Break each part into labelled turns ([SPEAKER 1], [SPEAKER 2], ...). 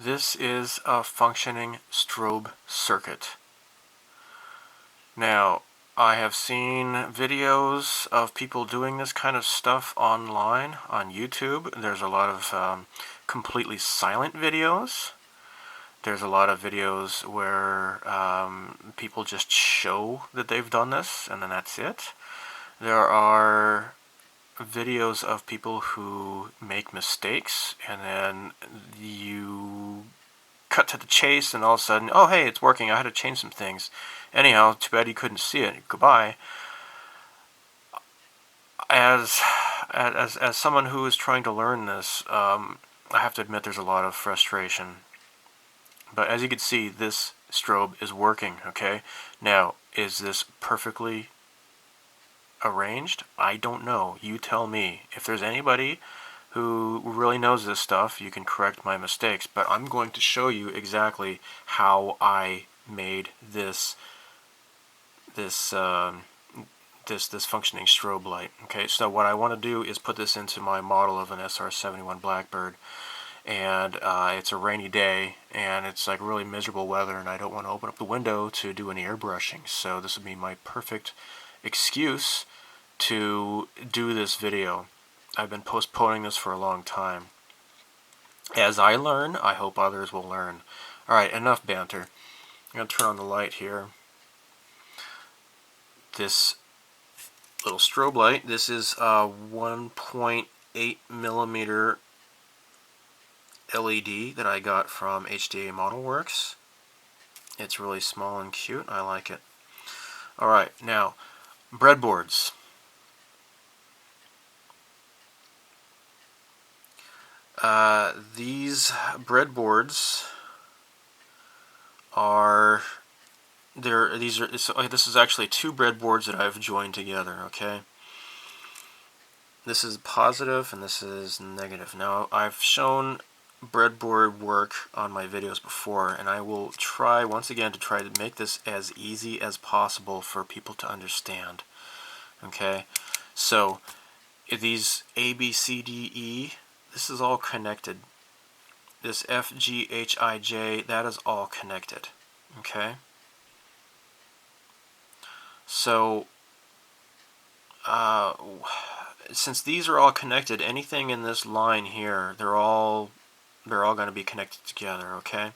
[SPEAKER 1] This is a functioning strobe circuit. Now, I have seen videos of people doing this kind of stuff online on YouTube. There's a lot of completely silent videos. There's a lot of videos where people just show that they've done this, and then that's it. There are videos of people who make mistakes, and then you cut to the chase, and all of a sudden, oh hey, it's working, I had to change some things. Anyhow, too bad you couldn't see it. Goodbye. As someone who is trying to learn this, I have to admit there's a lot of frustration. But as you can see, this strobe is working, okay? Now, is this perfectly arranged? I don't know. You tell me. If there's anybody who really knows this stuff, you can correct my mistakes, but I'm going to show you exactly how I made this functioning strobe light. Okay, so what I want to do is put this into my model of an SR-71 Blackbird, and it's a rainy day, and it's like really miserable weather, and I don't want to open up the window to do any airbrushing, so this would be my perfect excuse to do this video. I've been postponing this for a long time. As I learn, I hope others will learn. Alright, enough banter. I'm going to turn on the light here. This little strobe light, this is a 1.8 millimeter LED that I got from HDA Model Works. It's really small and cute. I like it. Alright, now, breadboards. These breadboards are this is actually two breadboards that I've joined together, okay? This is positive and this is negative. Now, I've shown breadboard work on my videos before, and I will try once again to try to make this as easy as possible for people to understand. Okay? So, these A, B, C, D, E, this is all connected. This F, G, H, I, J, that is all connected. Okay? So, since these are all connected, anything in this line here, they're all going to be connected together, okay?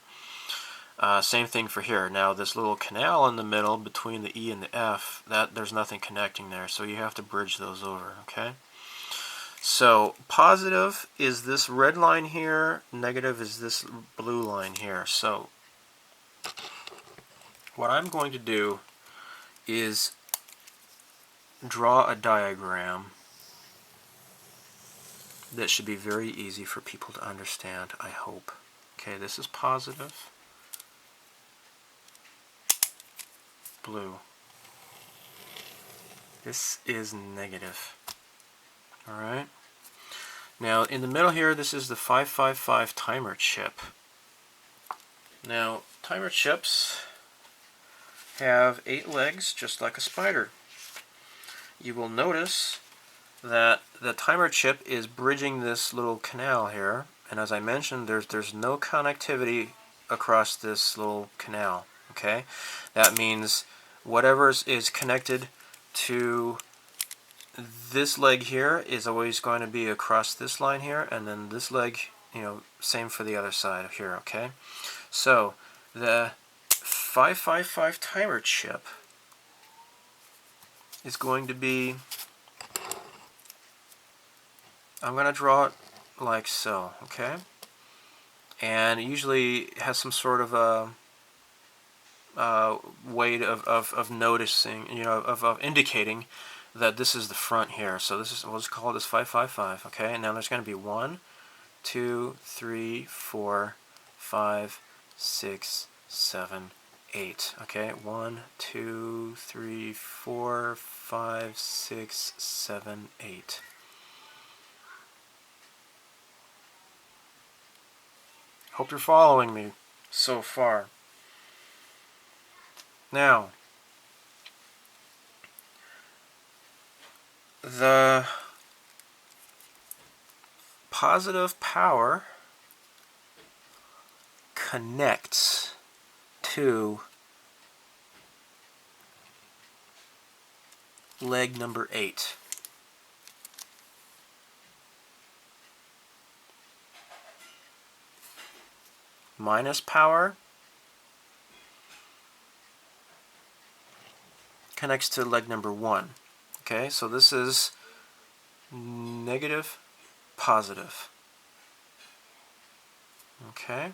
[SPEAKER 1] Same thing for here. Now, this little canal in the middle between the E and the F, there's nothing connecting there, so you have to bridge those over, okay? So, positive is this red line here, negative is this blue line here. So, what I'm going to do is draw a diagram that should be very easy for people to understand, I hope. Okay, this is positive, blue. This is negative. Alright? Now, in the middle here, this is the 555 timer chip. Now, timer chips have 8 legs, just like a spider. You will notice that the timer chip is bridging this little canal here, and as I mentioned, there's no connectivity across this little canal. Okay, that means whatever is connected to this leg here is always going to be across this line here, and then this leg, you know, same for the other side here. Okay, so the 555 timer chip is going to be, I'm going to draw it like so, okay? And it usually has some sort of a way of noticing, you know, of indicating that this is the front here. So this is, we'll just call this 555, okay? And now there's going to be 1, 2, 3, 4, 5, 6, 7, 8. Okay, 1, 2, 3, 4, 5, 6, 7, 8. Hope you're following me so far. Now, the positive power connects to leg number 8. Minus power connects to leg number 1. Okay, so this is negative, positive. Okay.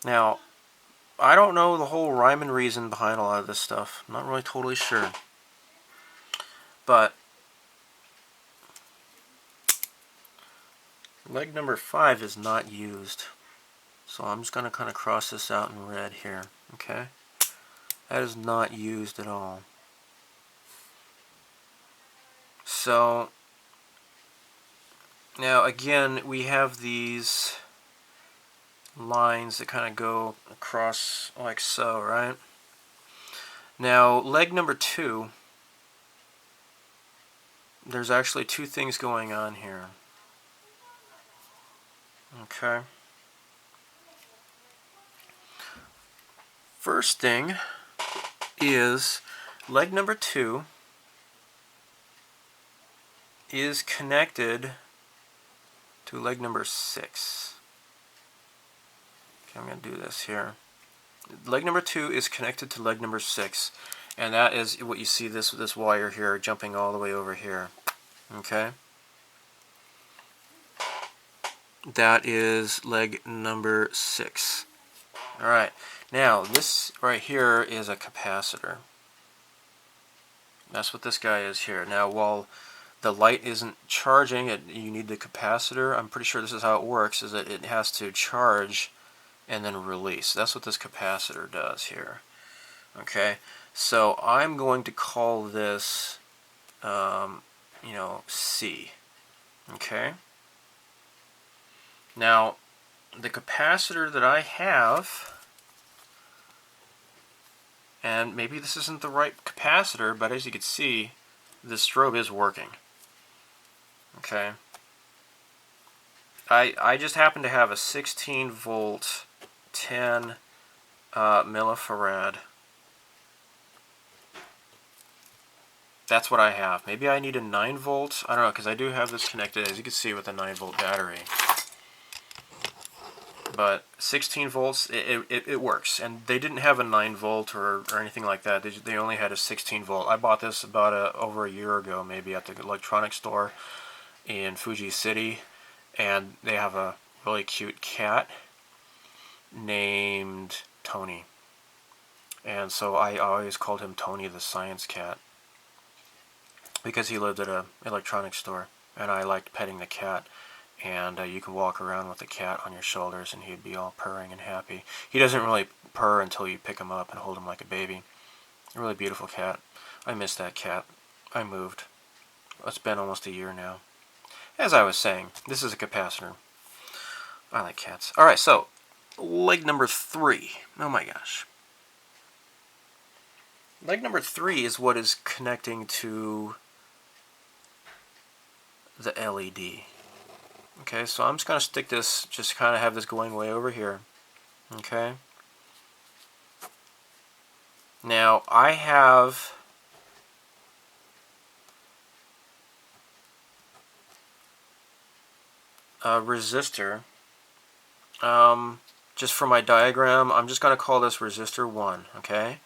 [SPEAKER 1] Now, I don't know the whole rhyme and reason behind a lot of this stuff. I'm not really totally sure. But leg number 5 is not used. So I'm just going to kind of cross this out in red here. Okay? That is not used at all. So now again, we have these lines that kind of go across like so, right? Now, leg number 2, there's actually two things going on here. Okay. First thing is leg number 2 is connected to leg number 6. Okay, I'm going to do this here. Leg number 2 is connected to leg number 6, and that is what you see, this wire here jumping all the way over here. Okay? That is leg number 6. Alright, now this right here is a capacitor. That's what this guy is here. Now, while the light isn't charging, you need the capacitor. I'm pretty sure this is how it works, is that it has to charge and then release. That's what this capacitor does here. Okay, so I'm going to call this, C. Okay. Now, the capacitor that I have, and maybe this isn't the right capacitor, but as you can see, the strobe is working. Okay. I just happen to have a 16 volt 10 millifarad. That's what I have. Maybe I need a 9 volt. I don't know, because I do have this connected, as you can see, with a 9 volt battery. But 16 volts, it works. And they didn't have a 9 volt or anything like that. They only had a 16 volt. I bought this about over a year ago, maybe, at the electronics store in Fuji City. And they have a really cute cat named Tony. And so I always called him Tony the Science Cat, because he lived at an electronics store, and I liked petting the cat. And you can walk around with the cat on your shoulders and he'd be all purring and happy. He doesn't really purr until you pick him up and hold him like a baby. A really beautiful cat. I miss that cat. I moved. It's been almost a year now. As I was saying, this is a capacitor. I like cats. Alright, so leg number 3. Oh my gosh. Leg number 3 is what is connecting to the LED. Okay, so I'm just going to stick this, just kind of have this going way over here. Okay. Now, I have a resistor. Just for my diagram, I'm just going to call this resistor 1. Okay.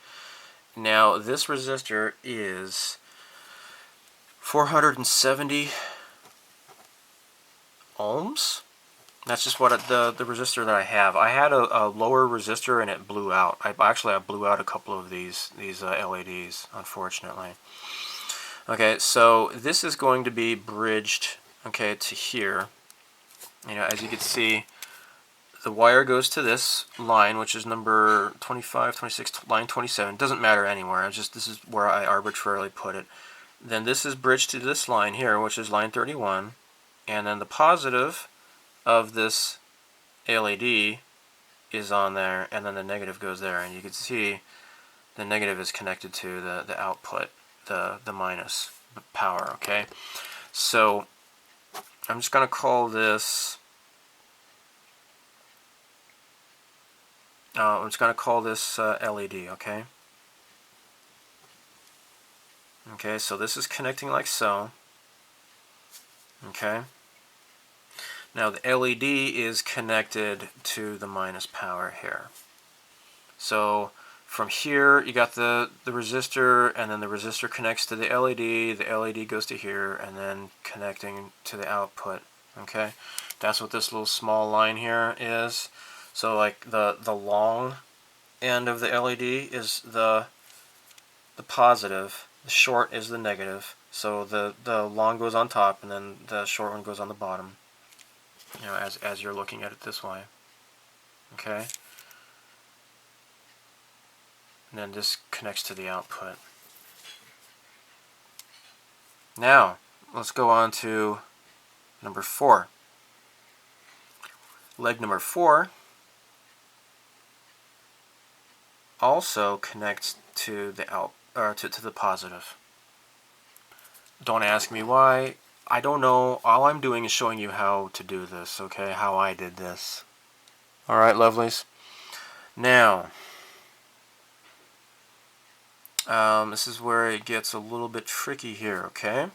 [SPEAKER 1] Now, this resistor is 470 ohms. That's just what the resistor that I have. I had a lower resistor and it blew out. I blew out a couple of these LEDs, unfortunately. Okay, so this is going to be bridged, okay, to here. As you can see, the wire goes to this line, which is number 25, 26, line 27. Doesn't matter anywhere. This is where I arbitrarily put it. Then this is bridged to this line here, which is line 31. And then the positive of this LED is on there, and then the negative goes there. And you can see the negative is connected to the output, the minus power, okay? So I'm just going to call this LED, okay? Okay, so this is connecting like so. Okay. Now the LED is connected to the minus power here. So from here you got the resistor, and then the resistor connects to the LED goes to here, and then connecting to the output. Okay, that's what this little small line here is. So like the long end of the LED is the positive, the short is the negative. So the long goes on top, and then the short one goes on the bottom. You know, as you're looking at it this way. Okay. And then this connects to the output. Now, let's go on to number 4. Leg number 4 also connects to the to the positive. Don't ask me why. I don't know. All I'm doing is showing you how to do this, okay? How I did this. Alright, lovelies. Now, this is where it gets a little bit tricky here, okay?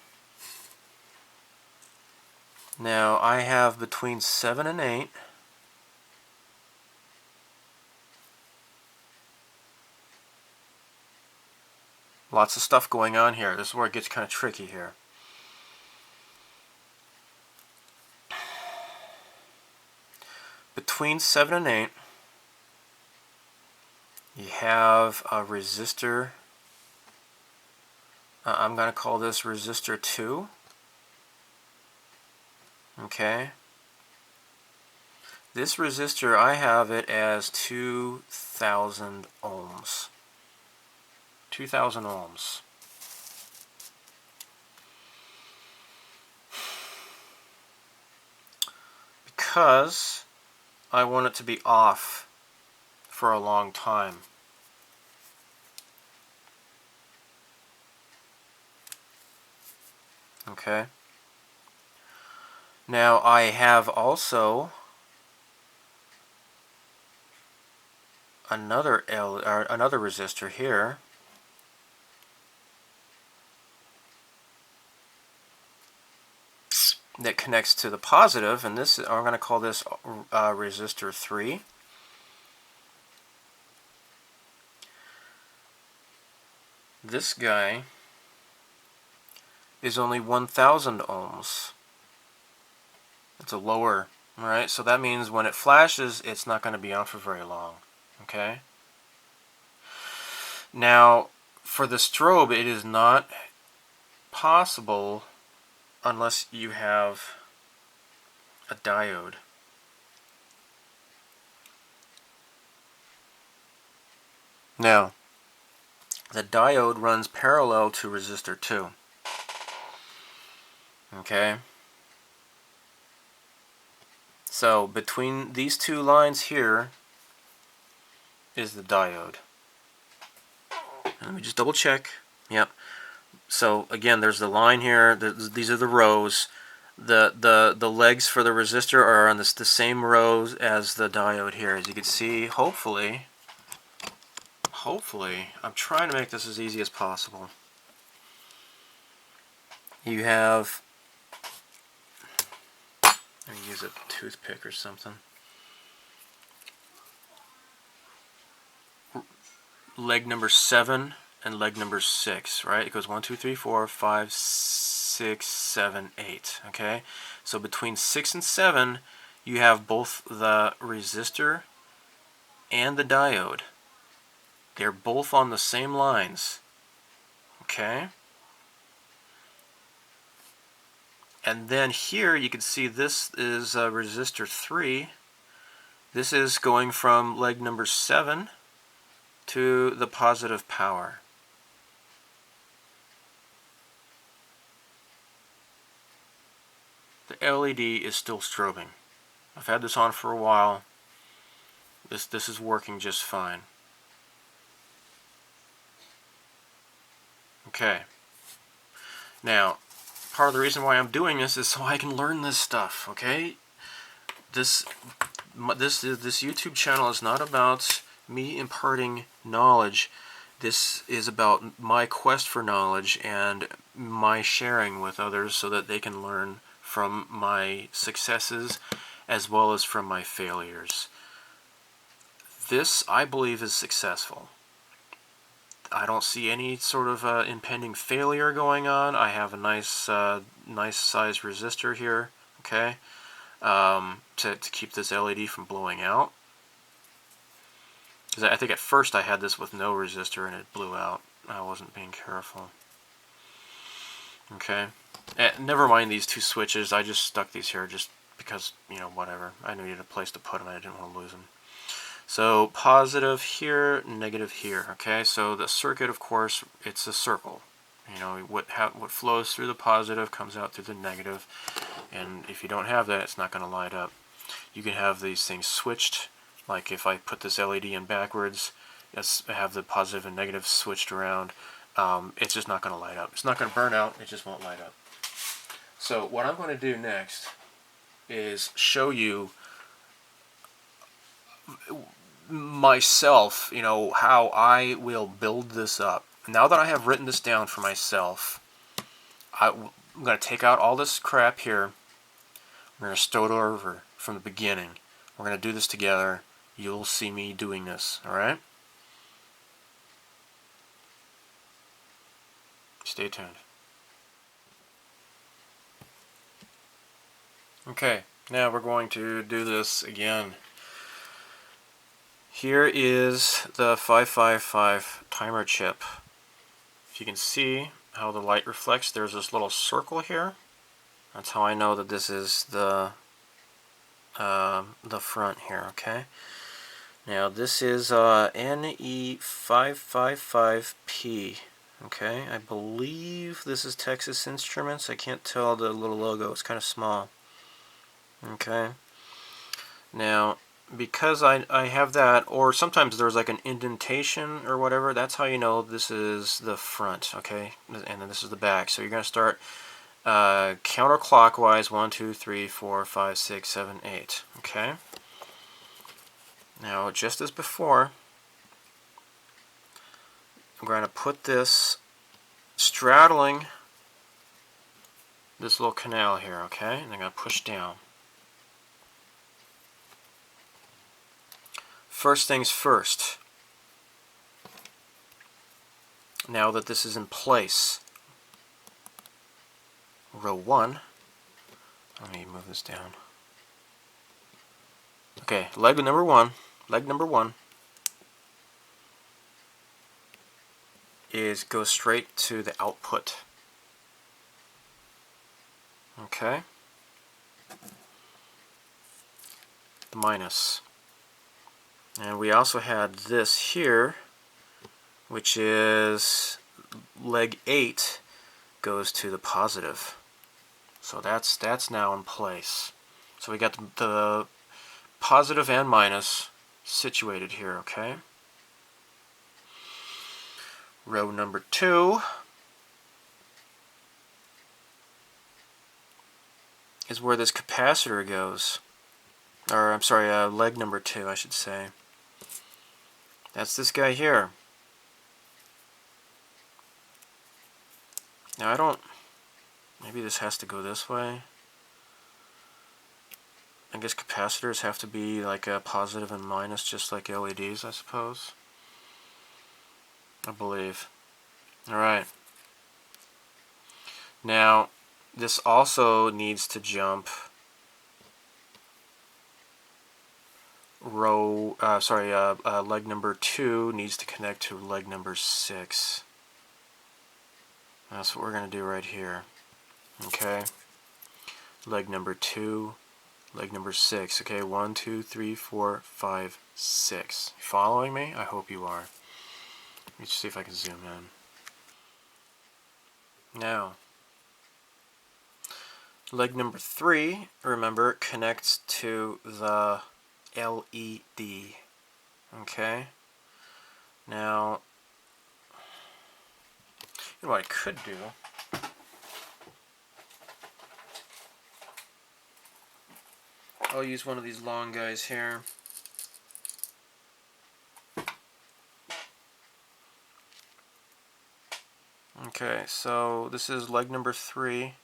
[SPEAKER 1] Now, I have between 7 and 8. Lots of stuff going on here. This is where it gets kind of tricky here. Between 7 and 8, you have a resistor. I'm going to call this resistor 2. Okay. This resistor, I have it as 2,000 ohms. 2,000 ohms. Because I want it to be off for a long time. Okay. Now I have also another resistor here. That connects to the positive, and this I'm going to call this resistor 3. This guy is only 1,000 ohms. It's a lower, alright? So that means when it flashes, it's not going to be on for very long. Okay? Now, for the strobe, it is not possible unless you have a diode. Now, the diode runs parallel to resistor 2. Okay? So, between these two lines here is the diode. Let me just double check. Yep. So again, there's the line here. These are the rows. The legs for the resistor are on the same rows as the diode here. As you can see, hopefully, I'm trying to make this as easy as possible. You have, let me use a toothpick or something. Leg number 7 and leg number 6, right? It goes 1, 2, 3, 4, 5, 6, 7, 8. Okay? So between 6 and 7, you have both the resistor and the diode. They're both on the same lines. Okay? And then here you can see this is resistor 3. This is going from leg number 7 to the positive power. The LED is still strobing. I've had this on for a while. This is working just fine. Okay. Now, part of the reason why I'm doing this is so I can learn this stuff, okay? This YouTube channel is not about me imparting knowledge. This is about my quest for knowledge and my sharing with others so that they can learn from my successes as well as from my failures. This, I believe, is successful. I don't see any sort of impending failure going on. I have a nice nice size resistor here, okay, to keep this LED from blowing out. Because I think at first I had this with no resistor and it blew out. I wasn't being careful. Okay, never mind these two switches. I just stuck these here just because, you know, whatever. I needed a place to put them and I didn't want to lose them. So positive here, negative here. Okay, so the circuit, of course, it's a circle. You know, what flows through the positive comes out through the negative, and if you don't have that, it's not going to light up. You can have these things switched, like if I put this LED in backwards, have the positive and negative switched around. It's just not going to light up. It's not going to burn out. It just won't light up. So what I'm going to do next is show you myself, you know, how I will build this up. Now that I have written this down for myself, I'm going to take out all this crap here. We're going to start over from the beginning. We're going to do this together. You'll see me doing this, alright? Stay tuned. Okay, now we're going to do this again. Here is the 555 timer chip. If you can see how the light reflects, there's this little circle here. That's how I know that this is the front here, okay? Now this is NE555P, okay? I believe this is Texas Instruments. I can't tell the little logo, it's kind of small. Okay. Now, because I have that, or sometimes there's like an indentation or whatever, that's how you know this is the front, okay? And then this is the back. So you're going to start counterclockwise, 1, 2, 3, 4, 5, 6, 7, 8, okay? Now, just as before, I'm going to put this straddling this little canal here, okay? And I'm going to push down. First things first, now that this is in place, row 1, let me move this down. Okay, leg number one is go straight to the output. Okay, the minus. And we also had this here, which is leg 8 goes to the positive. So that's now in place. So we got the positive and minus situated here, okay? Row number 2 is where this capacitor goes. Or, I'm sorry, leg number 2, I should say. That's this guy here. Now I don't, maybe this has to go this way. I guess capacitors have to be like a positive and minus, just like LEDs, I suppose. I believe. Alright. Now, this also needs to jump leg number 2 needs to connect to leg number 6. That's what we're going to do right here. Okay. Leg number 2, leg number 6. Okay, 1, 2, 3, 4, 5, 6. Following me? I hope you are. Let me see if I can zoom in. Now, leg number 3, remember, connects to the LED. Okay. Now, you know what I could do I'll use one of these long guys here. Okay, so this is leg number 3.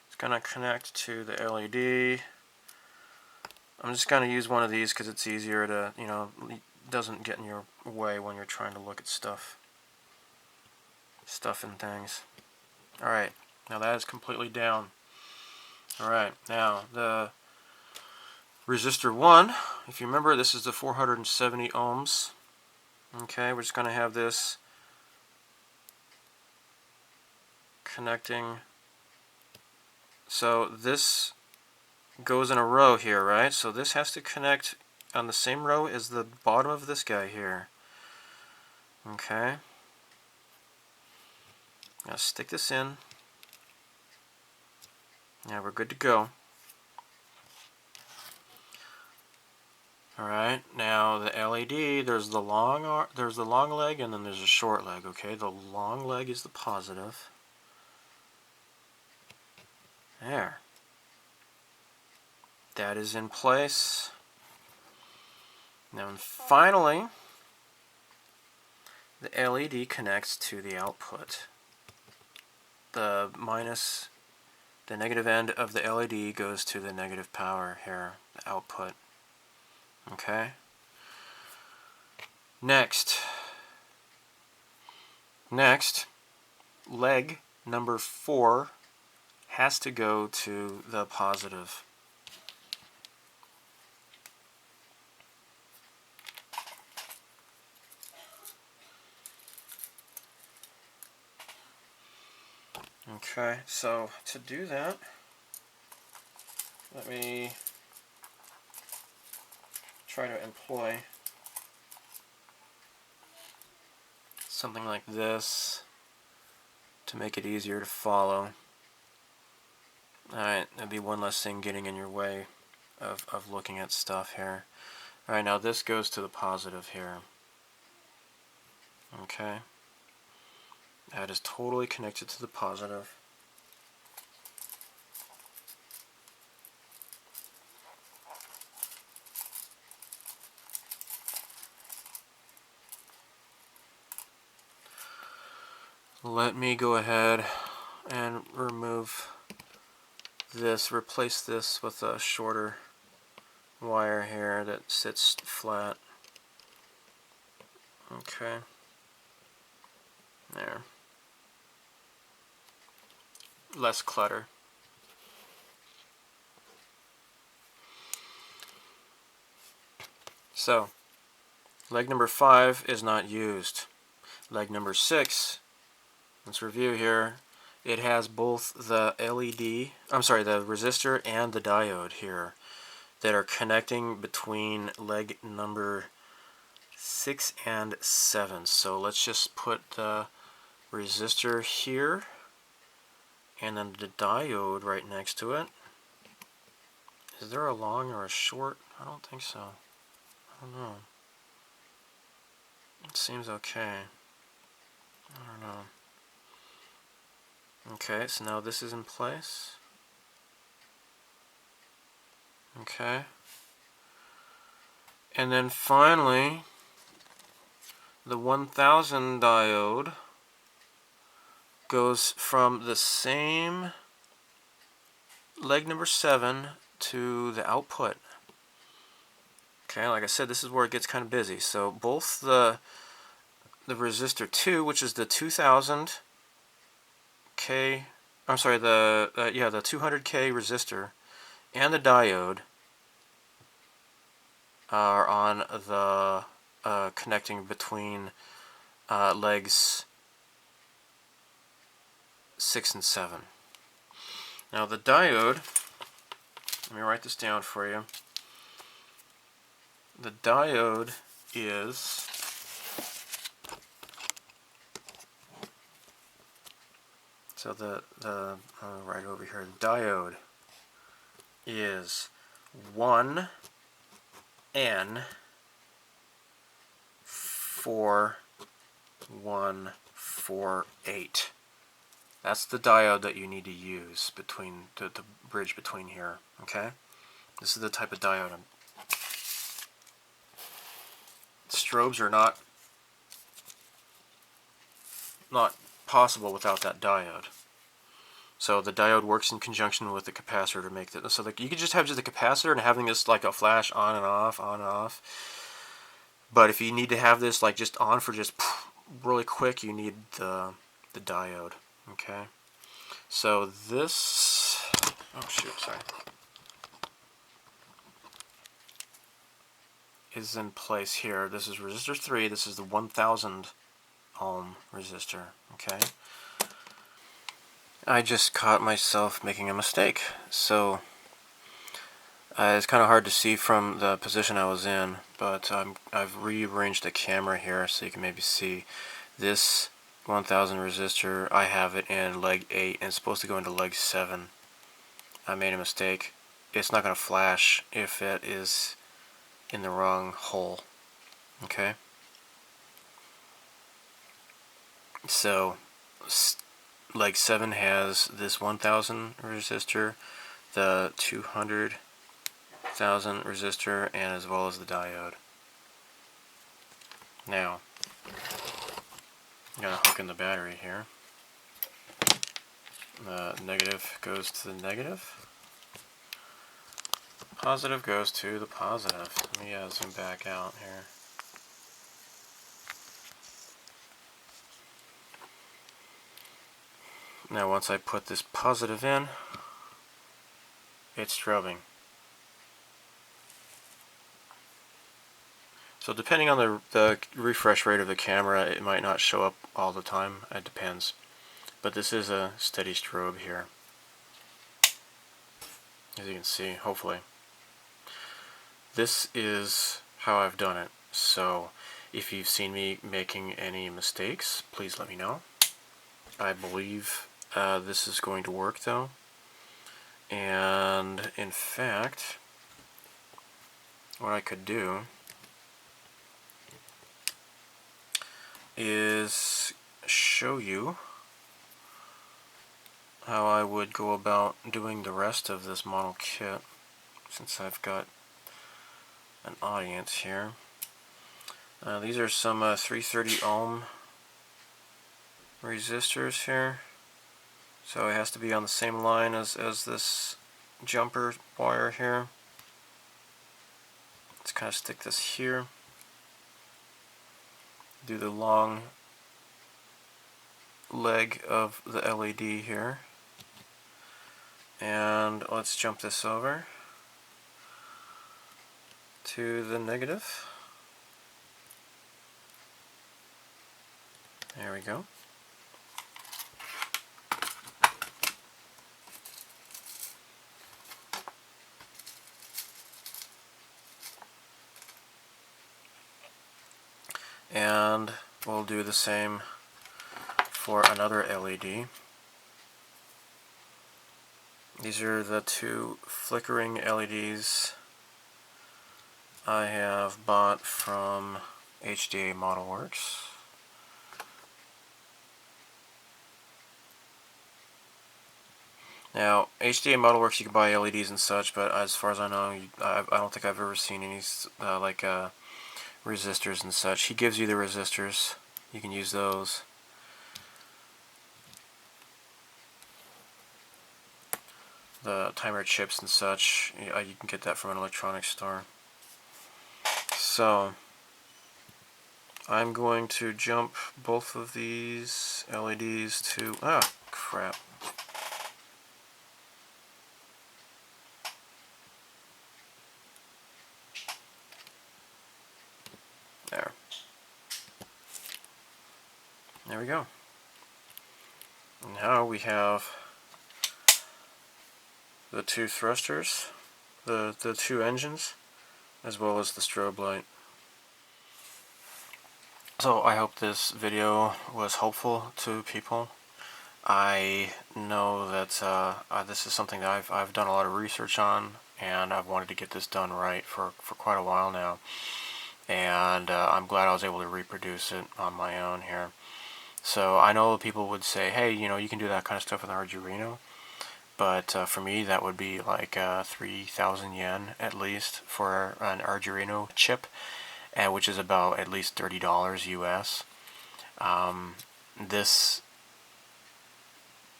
[SPEAKER 1] It's going to connect to the LED. I'm just going to use one of these because it's easier to, you know, it doesn't get in your way when you're trying to look at stuff and things. Alright, now that is completely down. Alright, now the resistor 1, if you remember, this is the 470 ohms. Okay, we're just going to have this connecting. So this goes in a row here, right? So this has to connect on the same row as the bottom of this guy here. Okay. Now stick this in. Yeah, we're good to go. Alright, now the LED, there's the long leg and then there's a short leg, okay? The long leg is the positive. There. That is in place. Now finally, the LED connects to the output. The negative end of the LED goes to the negative power here, the output. Okay. Next, leg number 4 has to go to the positive. Okay, so to do that, let me try to employ something like this to make it easier to follow. Alright, that'd be one less thing getting in your way of looking at stuff here. Alright, now this goes to the positive here. Okay. That is totally connected to the positive. Let me go ahead and remove this, replace this with a shorter wire here that sits flat. Okay. There. Less clutter. So, leg number 5 is not used. Leg number 6, let's review here. It has both the the resistor and the diode here that are connecting between leg number 6 and 7. So let's just put the resistor here and then the diode right next to it. Is there a long or a short? I don't think so. I don't know. It seems okay. I don't know. Okay, so now this is in place. Okay. And then finally, the 1000 diode goes from the same leg number 7 to the output. Okay, like I said, this is where it gets kind of busy. So both the resistor 2, which is the 2000K, I'm sorry, the 200K resistor, and the diode are on the connecting between legs 6 and 7. Now the diode, let me write this down for you. The diode is right over here. The diode is 1N4148. That's the diode that you need to use between the bridge between here. Okay. This is the type of diode. Strobes are not possible without that diode. So the diode works in conjunction with the capacitor to make that. So you could just have the capacitor and having this like a flash on and off, on and off. But if you need to have this like just on for just really quick, you need the diode. Okay. So this. Oh shoot! Sorry. Is in place here. This is resistor 3. This is the 1000 ohm resistor. Okay. I just caught myself making a mistake. So it's kind of hard to see from the position I was in, but I've rearranged the camera here so you can maybe see this 1000 resistor. I have it in leg 8 and it's supposed to go into leg 7. I made a mistake. It's not going to flash if it is in the wrong hole. Okay? So leg 7 has this 1000 resistor, the 200,000 resistor, and as well as the diode. Now, I'm going to hook in the battery here. The negative goes to the negative. Positive goes to the positive. Let me zoom back out here. Now once I put this positive in, it's strobing. So depending on the refresh rate of the camera, it might not show up all the time. It depends. But this is a steady strobe here, as you can see, hopefully. This is how I've done it. So if you've seen me making any mistakes, please let me know. I believe this is going to work though. And in fact, what I could do is show you how I would go about doing the rest of this model kit, since I've got an audience here. These are some 330 ohm resistors here, so it has to be on the same line as this jumper wire here. Let's kind of stick this here, do the long leg of the LED here, and let's jump this over to the negative. There we go. And we'll do the same for another LED. These are the two flickering LEDs I have bought from HDA Model Works. Now, HDA Model Works, you can buy LEDs and such, but as far as I know, I don't think I've ever seen any resistors and such. He gives you the resistors. You can use those. The timer chips and such, you can get that from an electronics store. So, I'm going to jump both of these LEDs to... ah, crap. There we go. Now we have the two thrusters, the two engines, as well as the strobe light. So I hope this video was helpful to people. I know that this is something that I've done a lot of research on, and I've wanted to get this done right for quite a while now. And I'm glad I was able to reproduce it on my own here. So I know people would say, hey, you know, you can do that kind of stuff with an Arduino. but for me that would be like 3,000 yen at least for an Arduino chip, which is about at least $30 US. This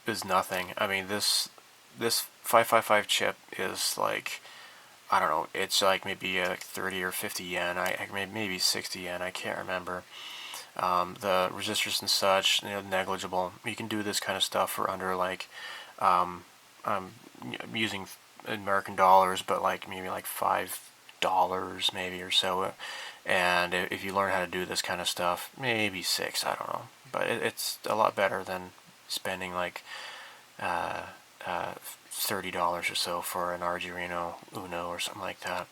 [SPEAKER 1] is nothing. I mean, this 555 chip is like, I don't know, it's like maybe 30 or 50 yen, maybe 60 yen, I can't remember. The resistors and such, negligible. You can do this kind of stuff for under like, I'm using American dollars, but like maybe like $5 maybe or so. And if you learn how to do this kind of stuff, maybe 6, I don't know. But it's a lot better than spending like $30 or so for an Arduino Uno or something like that.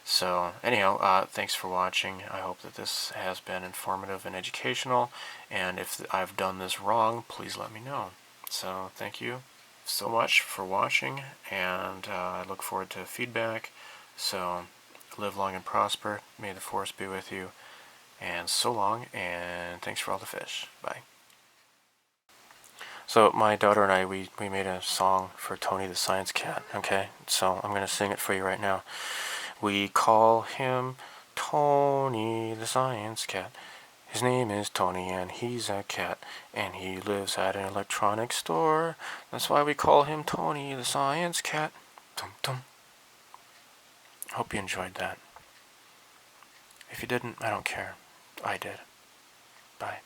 [SPEAKER 1] So anyhow, thanks for watching. I hope that this has been informative and educational, and if I've done this wrong, please let me know. So thank you so much for watching, and I look forward to feedback. So live long and prosper. May the force be with you, and so long, and thanks for all the fish. Bye. So my daughter and I, we made a song for Tony the Science Cat, okay? So I'm going to sing it for you right now. We call him Tony the Science Cat. His name is Tony and he's a cat, and he lives at an electronics store. That's why we call him Tony the Science Cat. Dum dum. Hope you enjoyed that. If you didn't, I don't care. I did. Bye.